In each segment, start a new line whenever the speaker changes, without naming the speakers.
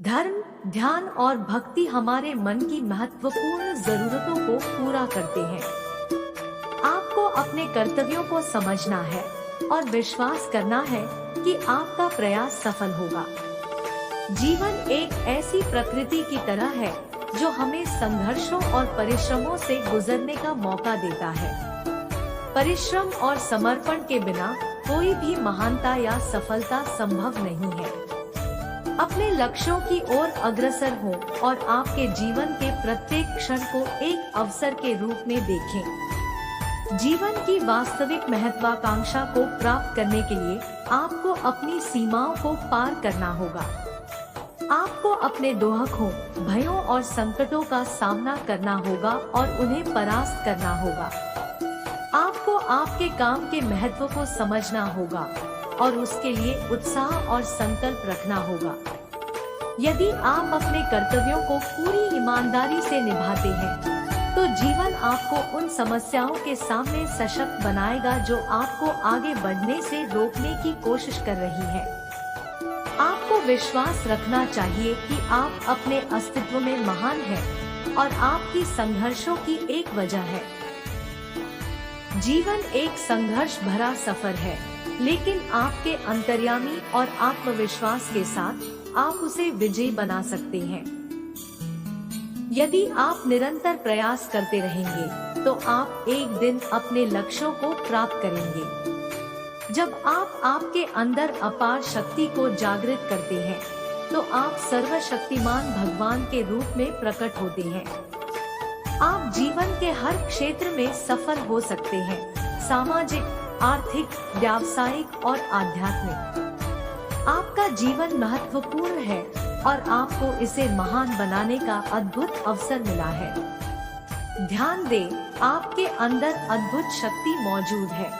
धर्म, ध्यान और भक्ति हमारे मन की महत्वपूर्ण जरूरतों को पूरा करते हैं। आपको अपने कर्तव्यों को समझना है और विश्वास करना है कि आपका प्रयास सफल होगा। जीवन एक ऐसी प्रकृति की तरह है जो हमें संघर्षों और परिश्रमों से गुजरने का मौका देता है। परिश्रम और समर्पण के बिना कोई भी महानता या सफलता संभव नहीं है। अपने लक्ष्यों की ओर अग्रसर हो और आपके जीवन के प्रत्येक क्षण को एक अवसर के रूप में देखें। जीवन की वास्तविक महत्वाकांक्षा को प्राप्त करने के लिए आपको अपनी सीमाओं को पार करना होगा। आपको अपने दुखों, भयों और संकटों का सामना करना होगा और उन्हें परास्त करना होगा। आपको आपके काम के महत्व को समझना होगा और उसके लिए उत्साह और संकल्प रखना होगा। यदि आप अपने कर्तव्यों को पूरी ईमानदारी से निभाते हैं, तो जीवन आपको उन समस्याओं के सामने सशक्त बनाएगा जो आपको आगे बढ़ने से रोकने की कोशिश कर रही है। आपको विश्वास रखना चाहिए कि आप अपने अस्तित्व में महान हैं और आपकी संघर्षों की एक वजह है। जीवन एक संघर्ष भरा सफर है, लेकिन आपके अंतर्यामी और आत्मविश्वास के साथ आप उसे विजयी बना सकते हैं। यदि आप निरंतर प्रयास करते रहेंगे, तो आप एक दिन अपने लक्ष्यों को प्राप्त करेंगे। जब आप आपके अंदर अपार शक्ति को जागृत करते हैं, तो आप सर्वशक्तिमान भगवान के रूप में प्रकट होते हैं। आप जीवन के हर क्षेत्र में सफल हो सकते हैं, सामाजिक, आर्थिक, व्यावसायिक और आध्यात्मिक। आपका जीवन महत्वपूर्ण है और आपको इसे महान बनाने का अद्भुत अवसर मिला है। ध्यान दें, आपके अंदर अद्भुत शक्ति मौजूद है।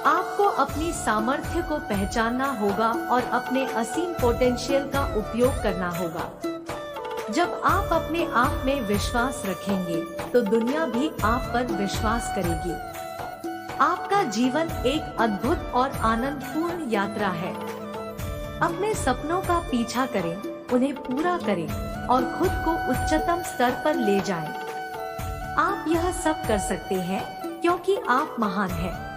आपको अपनी सामर्थ्य को पहचानना होगा और अपने असीम पोटेंशियल का उपयोग करना होगा। जब आप अपने आप में विश्वास रखेंगे, तो दुनिया भी आप पर विश्वास करेगी। आपका जीवन एक अद्भुत और आनंदपूर्ण यात्रा है। अपने सपनों का पीछा करें, उन्हें पूरा करें और खुद को उच्चतम स्तर पर ले जाएं। आप यह सब कर सकते हैं क्योंकि आप महान हैं।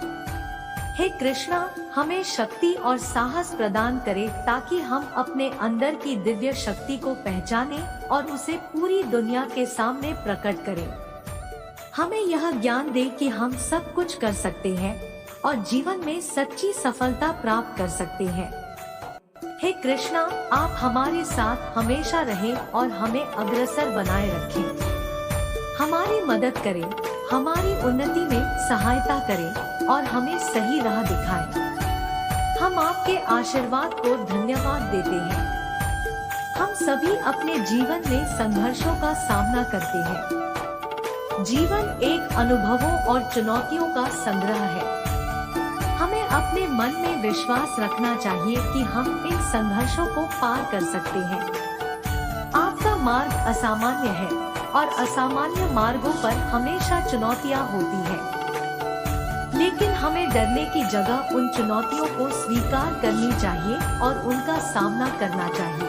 हे कृष्णा, हमें शक्ति और साहस प्रदान करें ताकि हम अपने अंदर की दिव्य शक्ति को पहचानें और उसे पूरी दुनिया के सामने प्रकट करें। हमें यह ज्ञान दे कि हम सब कुछ कर सकते हैं और जीवन में सच्ची सफलता प्राप्त कर सकते हैं। हे कृष्णा, आप हमारे साथ हमेशा रहें और हमें अग्रसर बनाए रखें। हमारी मदद करें, हमारी उन्नति में सहायता करें और हमें सही राह दिखाएं। हम आपके आशीर्वाद को धन्यवाद देते हैं। हम सभी अपने जीवन में संघर्षों का सामना करते हैं। जीवन एक अनुभवों और चुनौतियों का संग्रह है। हमें अपने मन में विश्वास रखना चाहिए कि हम इन संघर्षों को पार कर सकते हैं। आपका मार्ग असामान्य है और असामान्य मार्गों पर हमेशा चुनौतियां होती हैं। लेकिन हमें डरने की जगह उन चुनौतियों को स्वीकार करनी चाहिए और उनका सामना करना चाहिए।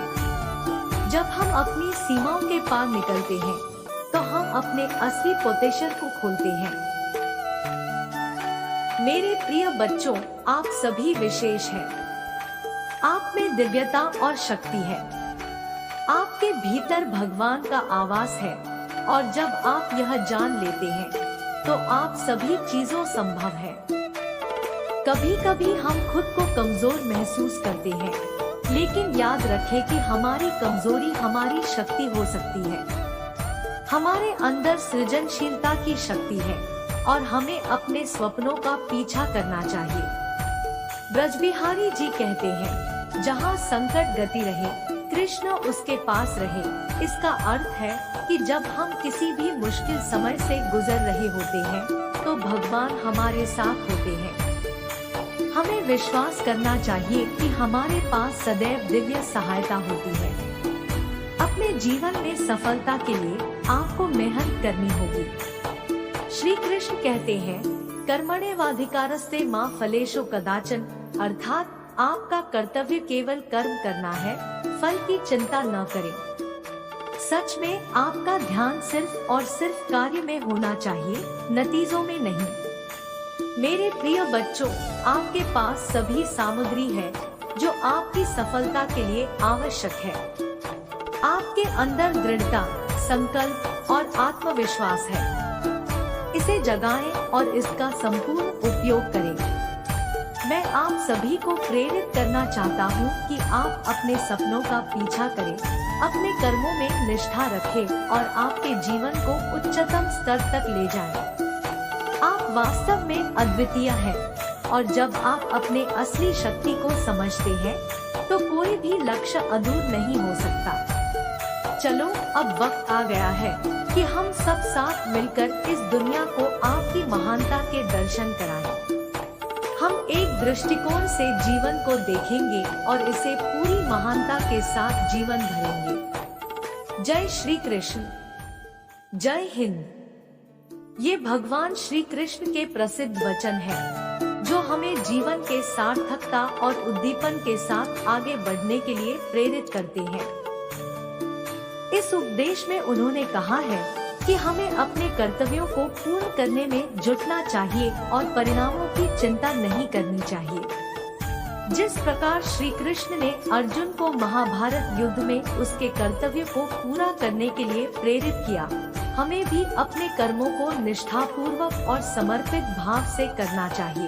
जब हम अपनी सीमाओं के पार निकलते हैं, तो हम अपने असली पोटेंशियल को खोलते हैं। मेरे प्रिय बच्चों, आप सभी विशेष हैं। आप में दिव्यता और शक्ति है। आपके भीतर भगवान का आवास है और जब आप यह जान लेते हैं, तो आप सभी चीजों संभव है। कभी कभी हम खुद को कमजोर महसूस करते हैं, लेकिन याद रखें कि हमारी कमजोरी हमारी शक्ति हो सकती है। हमारे अंदर सृजनशीलता की शक्ति है और हमें अपने सपनों का पीछा करना चाहिए। ब्रजबिहारी जी कहते हैं, जहाँ संकट गति रहे, कृष्ण उसके पास रहे। इसका अर्थ है कि जब हम किसी भी मुश्किल समय से गुजर रहे होते हैं, तो भगवान हमारे साथ होते हैं। हमें विश्वास करना चाहिए कि हमारे पास सदैव दिव्य सहायता होती है। अपने जीवन में सफलता के लिए आपको मेहनत करनी होगी। श्री कृष्ण कहते हैं, कर्मण्येवाधिकारस्ते मा फलेषु कदाचन, अर्थात आपका कर्तव्य केवल कर्म करना है, फल की चिंता न करें। सच में आपका ध्यान सिर्फ और सिर्फ कार्य में होना चाहिए, नतीजों में नहीं। मेरे प्रिय बच्चों, आपके पास सभी सामग्री है जो आपकी सफलता के लिए आवश्यक है। आपके अंदर दृढ़ता, संकल्प और आत्मविश्वास है। इसे जगाएं और इसका संपूर्ण उपयोग करें। मैं आप सभी को प्रेरित करना चाहता हूँ कि आप अपने सपनों का पीछा करें, अपने कर्मों में निष्ठा रखें और आपके जीवन को उच्चतम स्तर तक ले जाएं। आप वास्तव में अद्वितीय हैं और जब आप अपने असली शक्ति को समझते हैं तो कोई भी लक्ष्य अधूरा नहीं हो सकता। चलो, अब वक्त आ गया है कि हम सब साथ मिलकर इस दुनिया को आपकी महानता के दर्शन कराएं। हम एक दृष्टिकोण से जीवन को देखेंगे और इसे पूरी महानता के साथ जीवन भरेंगे। जय श्री कृष्ण, जय हिंद। ये भगवान श्री कृष्ण के प्रसिद्ध वचन हैं, जो हमें जीवन के सार्थकता और उद्दीपन के साथ आगे बढ़ने के लिए प्रेरित करते हैं। इस उपदेश में उन्होंने कहा है कि हमें अपने कर्तव्यों को पूर्ण करने में जुटना चाहिए और परिणामों की चिंता नहीं करनी चाहिए। जिस प्रकार श्री कृष्ण ने अर्जुन को महाभारत युद्ध में उसके कर्तव्य को पूरा करने के लिए प्रेरित किया, हमें भी अपने कर्मों को निष्ठापूर्वक और समर्पित भाव से करना चाहिए।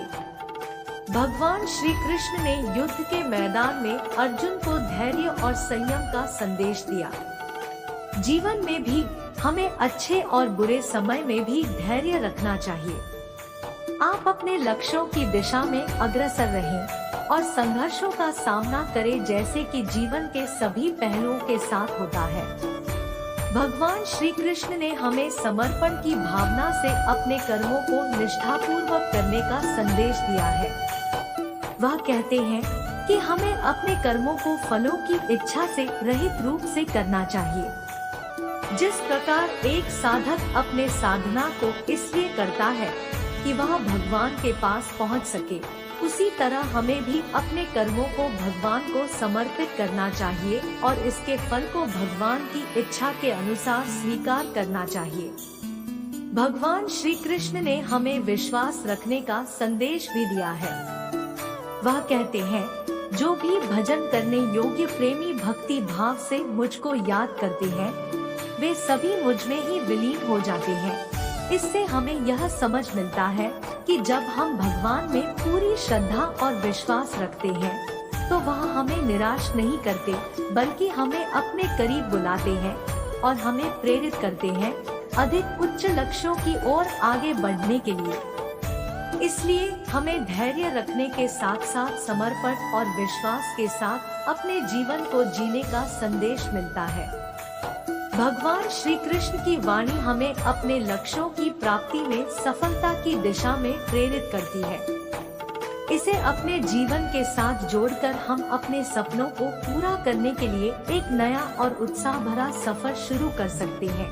भगवान श्री कृष्ण ने युद्ध के मैदान में अर्जुन को धैर्य और संयम का संदेश दिया। जीवन में भी हमें अच्छे और बुरे समय में भी धैर्य रखना चाहिए। आप अपने लक्ष्यों की दिशा में अग्रसर रहें और संघर्षों का सामना करें, जैसे कि जीवन के सभी पहलुओं के साथ होता है। भगवान श्री कृष्ण ने हमें समर्पण की भावना से अपने कर्मों को निष्ठापूर्वक करने का संदेश दिया है। वह कहते हैं कि हमें अपने कर्मों को फलों की इच्छा से रहित रूप से करना चाहिए। जिस प्रकार एक साधक अपने साधना को इसलिए करता है कि वह भगवान के पास पहुंच सके, उसी तरह हमें भी अपने कर्मों को भगवान को समर्पित करना चाहिए और इसके फल को भगवान की इच्छा के अनुसार स्वीकार करना चाहिए। भगवान श्री कृष्ण ने हमें विश्वास रखने का संदेश भी दिया है। वह कहते हैं, जो भी भजन करने योग्य प्रेमी भक्ति भाव से मुझको याद करते हैं, वे सभी मुझ में ही विलीन हो जाते हैं। इससे हमें यह समझ मिलता है कि जब हम भगवान में पूरी श्रद्धा और विश्वास रखते हैं तो वह हमें निराश नहीं करते, बल्कि हमें अपने करीब बुलाते हैं और हमें प्रेरित करते हैं अधिक उच्च लक्ष्यों की ओर आगे बढ़ने के लिए। इसलिए हमें धैर्य रखने के साथ साथ समर्पण और विश्वास के साथ अपने जीवन को जीने का संदेश मिलता है। भगवान श्री कृष्ण की वाणी हमें अपने लक्ष्यों की प्राप्ति में सफलता की दिशा में प्रेरित करती है। इसे अपने जीवन के साथ जोड़कर हम अपने सपनों को पूरा करने के लिए एक नया और उत्साह भरा सफर शुरू कर सकते हैं।